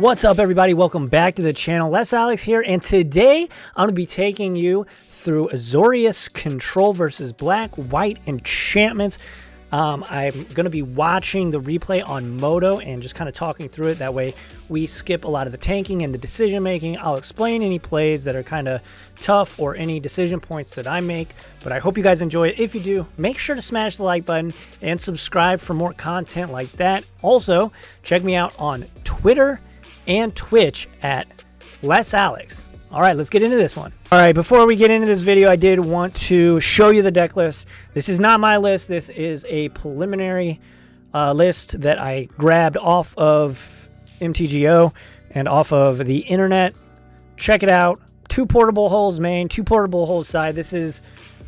What's up, everybody? Welcome back to the channel. Les Alex here, and today I'm going to be taking you through Azorius Control versus Black White Enchantments. I'm going to be watching the replay on Moto and just kind of talking through it. That way we skip a lot of the tanking and the decision making. I'll explain any plays that are kind of tough or any decision points that I make, but I hope you guys enjoy it. If you do, make sure to smash the like button and subscribe for more content like that. Also, check me out on Twitter and Twitch at Les Alex. All right, let's get into this one. All right, before we get into this video, I did want to show you the deck list. This is not my list. This is a preliminary list that I grabbed off of MTGO and off of the internet. Check it out. 2 portable holes main, 2 portable holes side. This is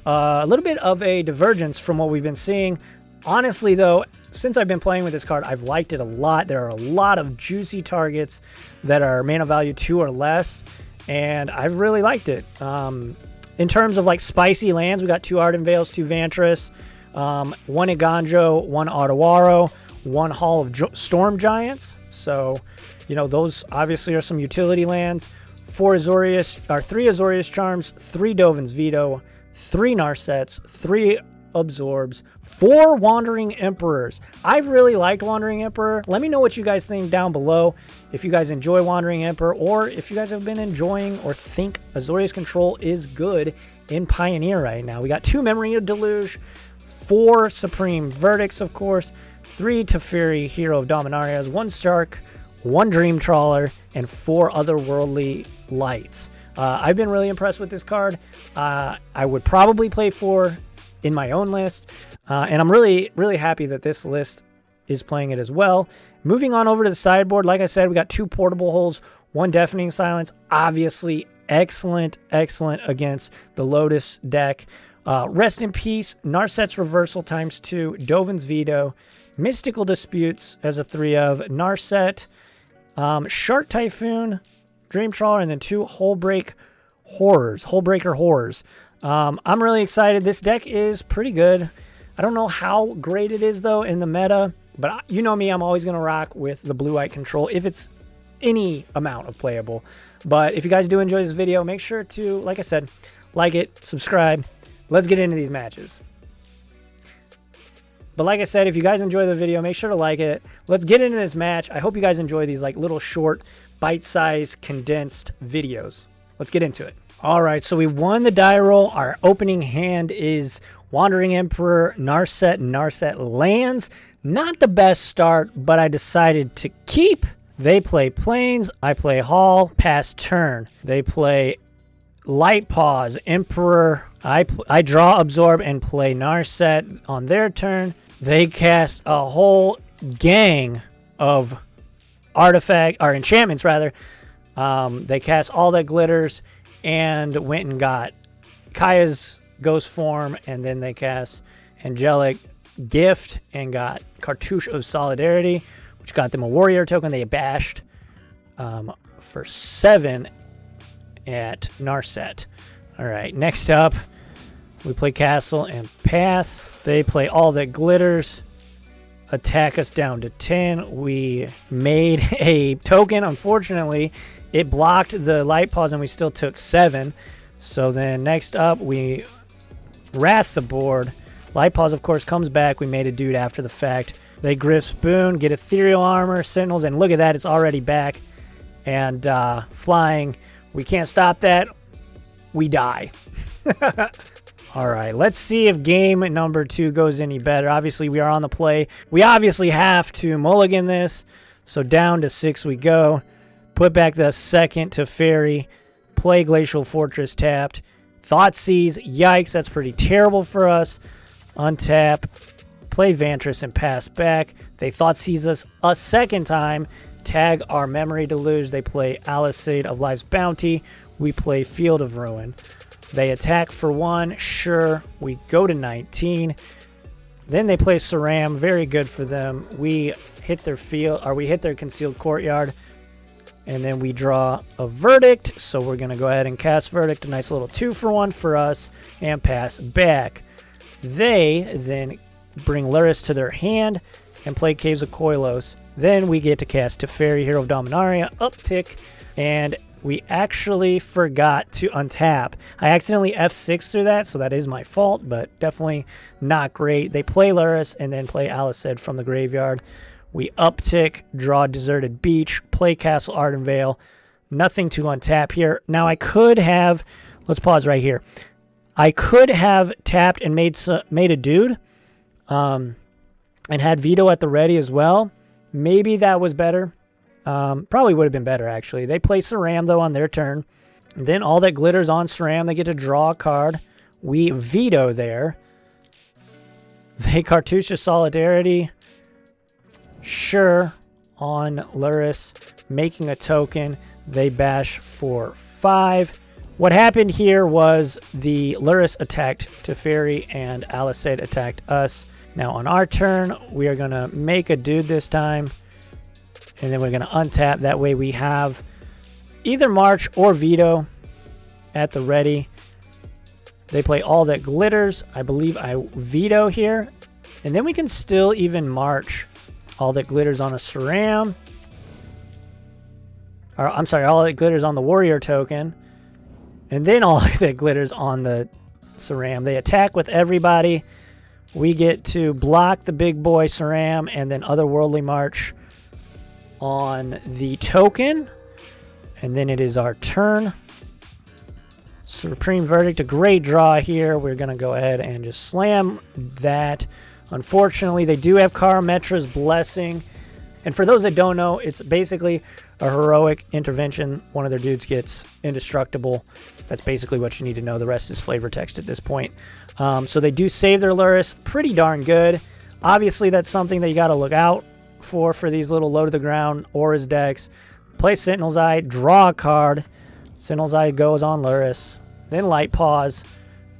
a little bit of a divergence from what we've been seeing. Honestly, though, since I've been playing with this card, I've liked it a lot. There are a lot of juicy targets that are mana value 2 or less, and I've really liked it. In terms of like spicy lands, we got 2 Ardent Veils, 2 Vantress, 1 Iganjo, 1 Otawaro, 1 Hall of Storm Giants. So, you know, those obviously are some utility lands. 3 Azorius Charms, 3 Dovin's Veto, 3 Narsets, 3 Absorbs, 4 Wandering Emperors. I've really liked Wandering Emperor. Let me know what you guys think down below. If you guys enjoy Wandering Emperor, or if you guys have been enjoying or think Azorius Control is good in Pioneer right now. We got 2 Memory of Deluge, 4 Supreme Verdicts, of course, 3 Teferi, Hero of Dominarias, 1 Stark, 1 Dream Trawler, and 4 Otherworldly Lights. I've been really impressed with this card. I would probably play 4 in my own list, and I'm really happy that this list is playing it as well. Moving on over to the sideboard, like I said, we got 2 portable holes, 1 Deafening Silence, obviously excellent against the Lotus deck. Rest in Peace, Narset's Reversal ×2, Dovin's Veto, Mystical Disputes as a 3 of, Narset, Shark Typhoon, Dream Trawler, and then 2 Hullbreaker Horrors. I'm really excited. This deck is pretty good. I don't know how great it is, though, in the meta, but you know me, I'm always going to rock with the blue-white control if it's any amount of playable. But if you guys do enjoy this video, make sure to, like I said, like it, subscribe. Let's get into these matches. But like I said, if you guys enjoy the video, make sure to like it. Let's get into this match. I hope you guys enjoy these like little short, bite-sized, condensed videos. Let's get into it. All right, so we won the die roll. Our opening hand is Wandering Emperor, Narset lands. Not the best start, but I decided to keep. They play Plains, I play Hall, pass turn. They play Light Paws, Emperor. I draw Absorb and play Narset on their turn. They cast a whole gang of enchantments rather. They cast all that glitters and went and got Kaya's Ghost Form, and then they cast Angelic Gift and got Cartouche of Solidarity, which got them a warrior token. They bashed for 7 at Narset. All right, next up, we play Castle and pass. They play all that glitters, attack us down to 10. We made a token. Unfortunately, it blocked the Light Paws, and we still took 7. So then next up, we Wrath the board. Light Paws, of course, comes back. We made a dude after the fact. They Griff Spoon, get Ethereal Armor, Sentinels, and look at that. It's already back. And flying. We can't stop that. We die. All right, let's see if game number 2 goes any better. Obviously, we are on the play. We obviously have to mulligan this. So down to 6 we go. Put back the second Teferi. Play Glacial Fortress tapped. Thoughtseize. Yikes, that's pretty terrible for us. Untap. Play Vantress and pass back. They Thoughtseize us a second time. Tag our Memory Deluge. They play Alisade of Life's Bounty. We play Field of Ruin. They attack for 1. Sure, we go to 19. Then they play Saram. Very good for them. We hit their Concealed Courtyard. And then we draw a Verdict. So we're going to go ahead and cast Verdict. A nice little 2-for-1 for us. And pass back. They then bring Luris to their hand and play Caves of Koilos. Then we get to cast Teferi, Hero of Dominaria, uptick, and we actually forgot to untap. I accidentally F6 through that, so that is my fault, but definitely not great. They play Lurrus and then play Aliced from the graveyard. We uptick, draw Deserted Beach, play Castle Ardenvale. Nothing to untap here. Now I could have, let's pause right here. I could have tapped and made a dude and had Veto at the ready as well. Maybe that was better. Probably would have been better, actually. They play Saram, though, on their turn. And then all that glitters on Saram. They get to draw a card. We veto there. They Cartouche Solidarity. Sure. On Lurrus. Making a token. They bash for 5. What happened here was the Lurrus attacked Teferi and Aliced attacked us. Now on our turn, we are going to make a dude this time. And then we're going to untap. That way we have either March or Veto at the ready. They play all that glitters. I believe I veto here. And then we can still even March all that glitters on a Saram. Or, I'm sorry, all that glitters on the Warrior token. And then all that glitters on the Saram. They attack with everybody. We get to block the big boy Saram and then Otherworldly March on the token. And then it is our turn. Supreme Verdict, a great draw here. We're going to go ahead and just slam that. Unfortunately, they do have Karametra's Blessing. And for those that don't know, it's basically a heroic intervention. One of their dudes gets indestructible. That's basically what you need to know. The rest is flavor text at this point. So they do save their Lurrus. Pretty darn good. Obviously, that's something that you got to look out for these little low-to-the-ground Auras decks. Play Sentinel's Eye, draw a card. Sentinel's Eye goes on Lurrus. Then Light Pause.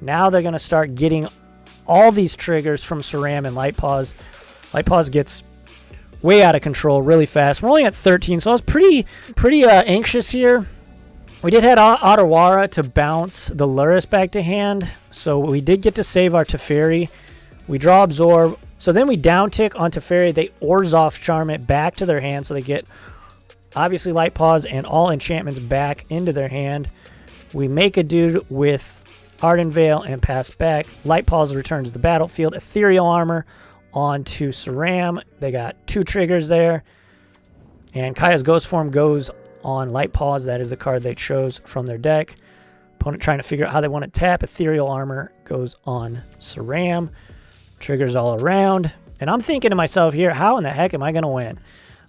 Now they're going to start getting all these triggers from Saram and Light Pause. Light Pause gets way out of control really fast. We're only at 13, so I was pretty anxious here. We did have Otawara to bounce the Lurrus back to hand, so we did get to save our Teferi. We draw Absorb. So then we downtick on Teferi. They Orzhov Charm it back to their hand, so they get obviously Light Pause and all enchantments back into their hand. We make a dude with Ardenvale and pass back. Light Pause returns to the battlefield. Ethereal Armor onto Saram. They got 2 triggers there. And Kaya's Ghost Form goes on Light Pause. That is the card they chose from their deck. Opponent trying to figure out how they want to tap. Ethereal Armor goes on Saram. Triggers all around. And I'm thinking to myself here, how in the heck am I going to win?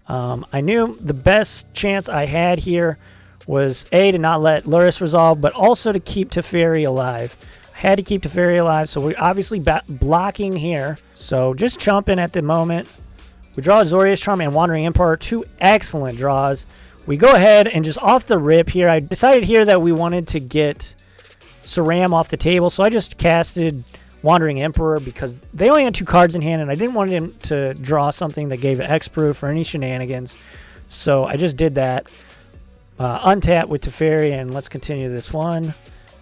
I knew the best chance I had here was A, to not let Lurrus resolve, but also to keep Teferi alive. I had to keep Teferi alive, so we're obviously blocking here. So just chumping at the moment. We draw Azorius Charm and Wandering Emperor, 2 excellent draws. We go ahead and just off the rip here, I decided here that we wanted to get Saram off the table, so I just casted Wandering Emperor because they only had 2 cards in hand, and I didn't want him to draw something that gave X-Proof or any shenanigans. So I just did that. Untap with Teferi, and let's continue this one.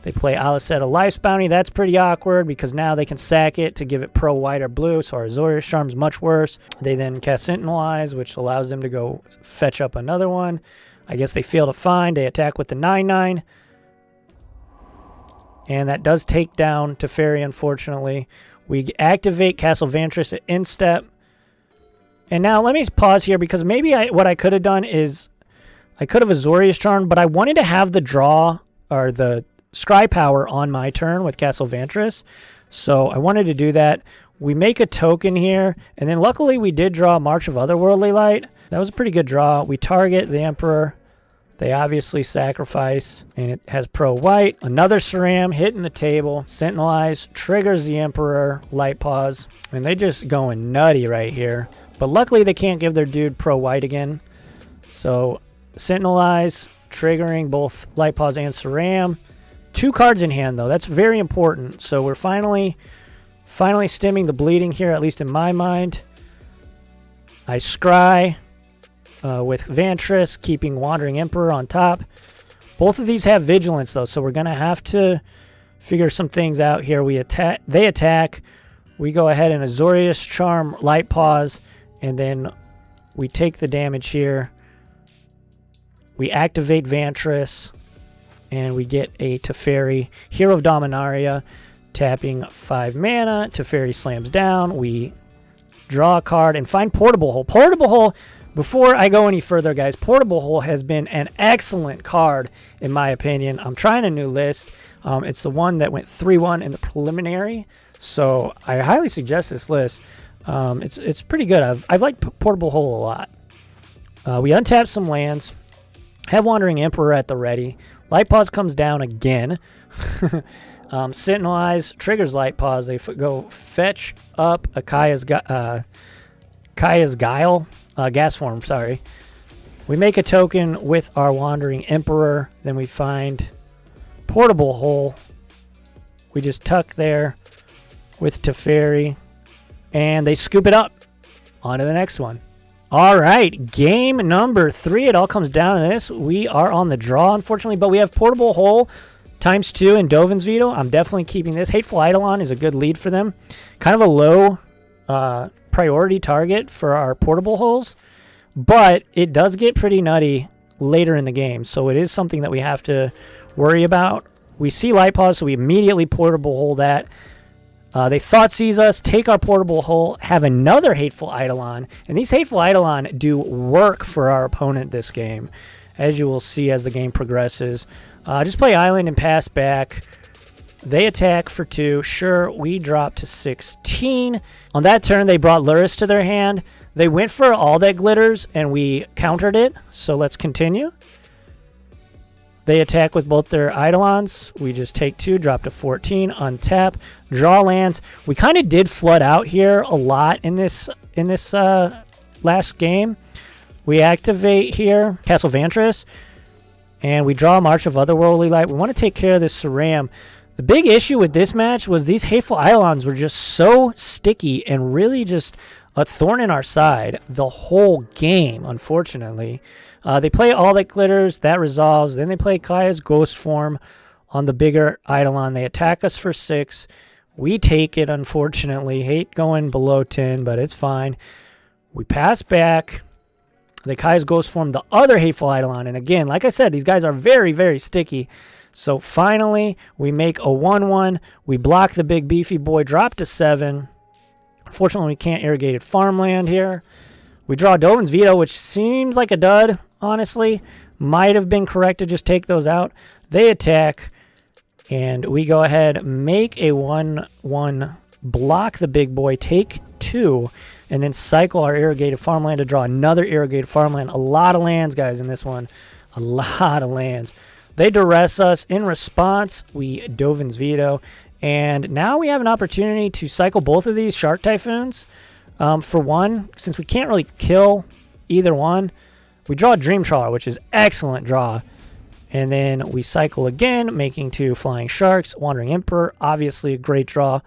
They play Aliced Life's Bounty. That's pretty awkward because now they can sack it to give it pro white or blue, so our Azorius Charm's much worse. They then cast Sentinel Eyes, which allows them to go fetch up another one. I guess they fail to find. They attack with the 9/9. And that does take down Teferi, unfortunately. We activate Castle Vantress at instep. And now let me pause here because maybe what I could have done is I could have Azorius Charm, but I wanted to have the draw or the scry power on my turn with Castle Vantress. So I wanted to do that. We make a token here, and then luckily we did draw March of Otherworldly Light. That was a pretty good draw. We target the Emperor. They obviously sacrifice, and it has pro white. Another Saram hitting the table. Sentinel Eyes triggers the Emperor. Light Pause. And they just going nutty right here. But luckily they can't give their dude pro white again. So Sentinel Eyes triggering both Light Pause and Saram. 2 cards in hand, though. That's very important. So we're finally stemming the bleeding here, at least in my mind. I scry with Vantress, keeping Wandering Emperor on top. Both of these have Vigilance, though, so we're going to have to figure some things out here. They attack. We go ahead and Azorius Charm, Light Pause, and then We take the damage here. We activate Vantress, and we get a Teferi, Hero of Dominaria, tapping 5 mana. Teferi slams down. We draw a card and find Portable Hole. Portable Hole, before I go any further, guys, Portable Hole has been an excellent card, in my opinion. I'm trying a new list. It's the one that went 3-1 in the preliminary, so I highly suggest this list. It's pretty good. I've liked Portable Hole a lot. We untap some lands. Have Wandering Emperor at the ready. Light Pause comes down again. Sentinel Eyes triggers Light Pause. They go fetch up a Kaya's Guile. Gas form, sorry. We make a token with our Wandering Emperor. Then we find Portable Hole. We just tuck there with Teferi. And they scoop it up. On to the next one. All right, game number 3. It all comes down to this. We are on the draw, unfortunately, but we have Portable Hole ×2 in Dovin's Veto. I'm definitely keeping this. Hateful Eidolon is a good lead for them. Kind of a low priority target for our Portable Holes, but it does get pretty nutty later in the game, so it is something that we have to worry about. We see Light Pause, so we immediately Portable Hole that. They Thoughtseize us, take our Portable Hole, have another Hateful Eidolon, and these Hateful Eidolon do work for our opponent this game, as you will see as the game progresses. Just play Island and pass back. They attack for 2. Sure, we drop to 16. On that turn, they brought Luris to their hand. They went for All That Glitters, and we countered it, so let's continue. They attack with both their Eidolons. We just take 2, drop to 14, untap, draw lands. We kind of did flood out here a lot in this last game. We activate here Castle Vantress, and we draw March of Otherworldly Light. We want to take care of this Saram. The big issue with this match was these Hateful Eidolons were just so sticky and really just a thorn in our side the whole game, unfortunately. They play All That Glitters. That resolves. Then they play Kaya's Ghost Form on the bigger Eidolon. They attack us for 6. We take it, unfortunately. Hate going below 10, but it's fine. We pass back. The Kaya's Ghost Form, the other Hateful Eidolon. And again, like I said, these guys are very, very sticky. So finally, we make a 1-1. We block the big beefy boy, drop to 7. Unfortunately, we can't Irrigated Farmland here. We draw Dovin's Veto, which seems like a dud, honestly. Might have been correct to just take those out. They attack, and we go ahead, make a 1-1, block the big boy, take 2, and then cycle our Irrigated Farmland to draw another Irrigated Farmland. A lot of lands, guys, in this one. A lot of lands. They duress us. In response, we Dovin's Veto. And now we have an opportunity to cycle both of these Shark Typhoons for 1. Since we can't really kill either one, we draw a Dream Trawler, which is excellent draw. And then we cycle again, making 2 Flying Sharks. Wandering Emperor, obviously a great draw,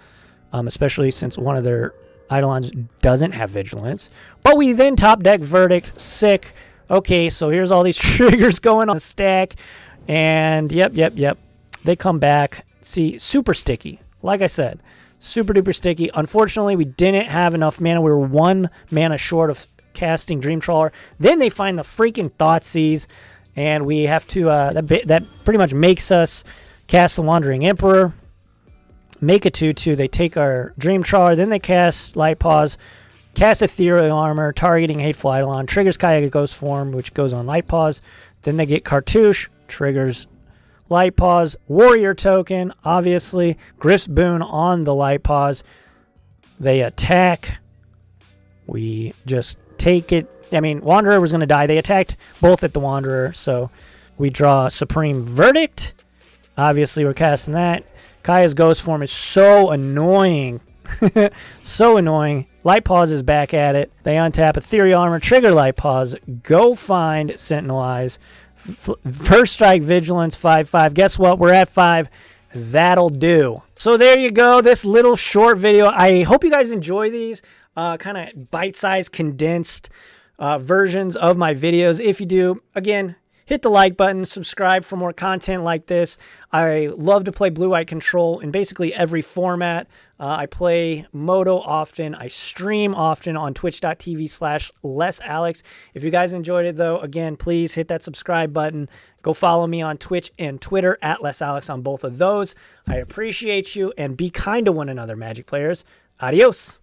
especially since one of their Eidolons doesn't have Vigilance. But we then top deck Verdict. Sick. Okay, so here's all these triggers going on the stack. And yep. They come back. See, super sticky. Like I said, super duper sticky. Unfortunately, we didn't have enough mana. We were 1 mana short of casting Dream Trawler. Then they find the freaking Thoughtseize, and we have to, that pretty much makes us cast the Wandering Emperor. Make a 2-2. They take our Dream Trawler. Then they cast Light Pause, cast Ethereal Armor, targeting Hateful Eidolon, triggers Kaya Ghost Form, which goes on Light Pause. Then they get Cartouche, triggers Light Pause, Warrior Token, obviously, Griff's Boon on the Light Pause. They attack. We just take it. I mean, Wanderer was going to die. They attacked both at the Wanderer, so we draw Supreme Verdict. Obviously, we're casting that. Kaya's Ghost Form is so annoying. So annoying. Light Pause is back at it. They untap Ethereal Armor, trigger Light Pause, go find Sentinel Eyes. First Strike Vigilance, 5/5. Guess what? We're at 5. That'll do. So there you go. This little short video. I hope you guys enjoy these kind of bite-sized, condensed versions of my videos. If you do, again, hit the like button, subscribe for more content like this. I love to play Blue-White Control in basically every format. I play Moto often. I stream often on twitch.tv/LessAlex. If you guys enjoyed it, though, again, please hit that subscribe button. Go follow me on Twitch and Twitter at LessAlex on both of those. I appreciate you, and be kind to one another, Magic players. Adios.